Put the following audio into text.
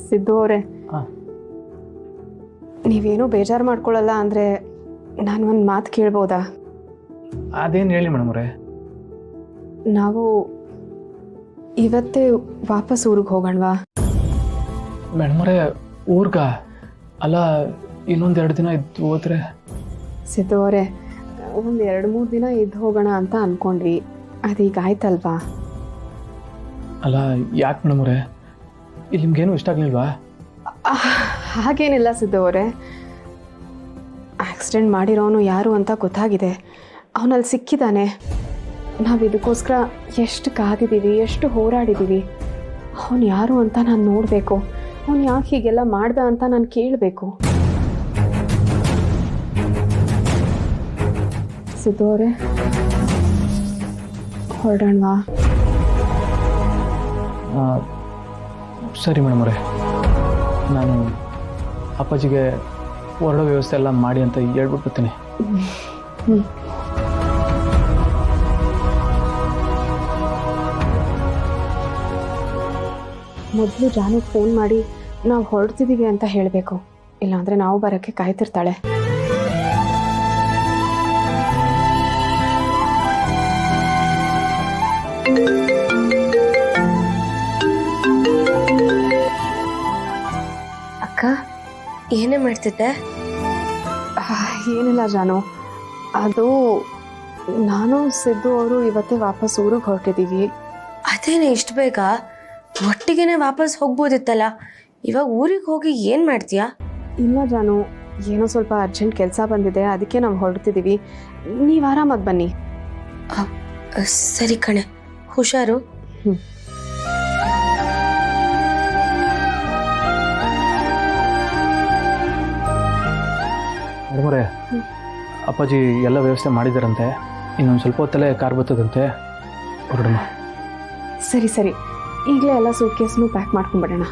ಸಿದ್ದು ಅವರೇ, ನೀವೇನೂ ಬೇಜಾರು ಮಾಡ್ಕೊಳ್ಳಲ್ಲ ಅಂದರೆ ನಾನು ಒಂದು ಮಾತು ಕೇಳ್ಬೋದಾ? ಅದೇನು ಹೇಳಿ ಮೇಡಮ್ರೆ. ನಾವು ಇವತ್ತೇ ವಾಪಸ್ ಊರಿಗೆ ಹೋಗೋಣವಾ? ಮೇಡಮ್ರೆ, ಊರ್ಗ ಅಲ್ಲ, ಇನ್ನೊಂದೆರಡು ದಿನ ಇದ್ದು ಹೋದ್ರೆ? ಸಿದ್ದು ಅವರೇ, ಒಂದು 2-3 ದಿನ ಇದ್ದು ಹೋಗೋಣ ಅಂತ ಅಂದ್ಕೊಂಡ್ವಿ, ಅದೀಗ ಆಯ್ತಲ್ವಾ? ಅಲ್ಲ, ಯಾಕೆ ಮೇಡಮ್ರೆ, ಇಲ್ಲಿ ನಿಮ್ಗೇನು ಇಷ್ಟ ಆಗಲಿಲ್ವಾ? ಹಾಗೇನಿಲ್ಲ ಸಿದ್ದು ಅವರೇ, ಆಕ್ಸಿಡೆಂಟ್ ಮಾಡಿರೋನು ಯಾರು ಅಂತ ಗೊತ್ತಾಗಿದೆ. ಅವನಲ್ಲಿ ಸಿಕ್ಕಿದ್ದಾನೆ. ನಾವು ಇದಕ್ಕೋಸ್ಕರ ಎಷ್ಟು ಕಾದಿದ್ದೀವಿ, ಎಷ್ಟು ಹೋರಾಡಿದ್ದೀವಿ. ಅವನು ಯಾರು ಅಂತ ನಾನು ನೋಡಬೇಕು. ಅವನು ಯಾಕೆ ಹೀಗೆಲ್ಲ ಮಾಡ್ದ ಅಂತ ನಾನು ಕೇಳಬೇಕು. ಸಿದ್ದು ಅವರೇ, ಹೊರಡೋಣವಾ? ಸರಿ ಮೇಡಮ್ರೆ, ನಾನು ಅಪ್ಪಾಜಿಗೆ ಹೊರಡೋ ವ್ಯವಸ್ಥೆ ಎಲ್ಲ ಮಾಡಿ ಅಂತ ಹೇಳ್ಬಿಟ್ಟು ಬರ್ತೀನಿ. ಮೊದಲು ಜಾನಿಗೆ ಫೋನ್ ಮಾಡಿ ನಾವು ಹೊರಡ್ತಿದ್ದೀವಿ ಅಂತ ಹೇಳಬೇಕು, ಇಲ್ಲಾಂದರೆ ನಾವು ಬರೋಕ್ಕೆ ಕಾಯ್ತಿರ್ತಾಳೆ. ಅಕ್ಕ, ಏನೇ ಮಾಡ್ತಿದ್ದೆ? ಏನಿಲ್ಲ ಜಾನು, ಅದು ನಾನು ಸಿದ್ದು ಅವರು ಇವತ್ತೇ ವಾಪಸ್ ಊರಿಗೆ ಹೊರಟಿದ್ದೀವಿ. ಅದೇನೇ ಇಷ್ಟು ಬೇಗ? ಒಟ್ಟಿಗೆನೆ ವಾಪಸ್ ಹೋಗ್ಬೋದಿತ್ತಲ್ಲ. ಇವಾಗ ಊರಿಗೆ ಹೋಗಿ ಏನು ಮಾಡ್ತೀಯಾ? ಇಲ್ಲ ಜಾನು, ಏನೋ ಸ್ವಲ್ಪ ಅರ್ಜೆಂಟ್ ಕೆಲಸ ಬಂದಿದೆ, ಅದಕ್ಕೆ ನಾವು ಹೊರಡ್ತಿದ್ದೀವಿ. ನೀವು ಆರಾಮಾಗಿ ಬನ್ನಿ. ಸರಿ ಕಣೆ, ಹುಷಾರು. ಮೇಡಮ್ರೆ, ಅಪ್ಪಾಜಿ ಎಲ್ಲ ವ್ಯವಸ್ಥೆ ಮಾಡಿದಾರಂತೆ. ಇನ್ನೊಂದು ಸ್ವಲ್ಪ ಹೊತ್ತಲ್ಲೇ ಕಾರ್ ಬರ್ತದಂತೆ, ಹೊರಡಮ್ಮ. ಸರಿ ಸರಿ, ಈಗಲೇ ಎಲ್ಲ ಸೂಟ್ ಕೇಸ್ನು ಪ್ಯಾಕ್ ಮಾಡ್ಕೊಂಡ್ಬಿಡೋಣ.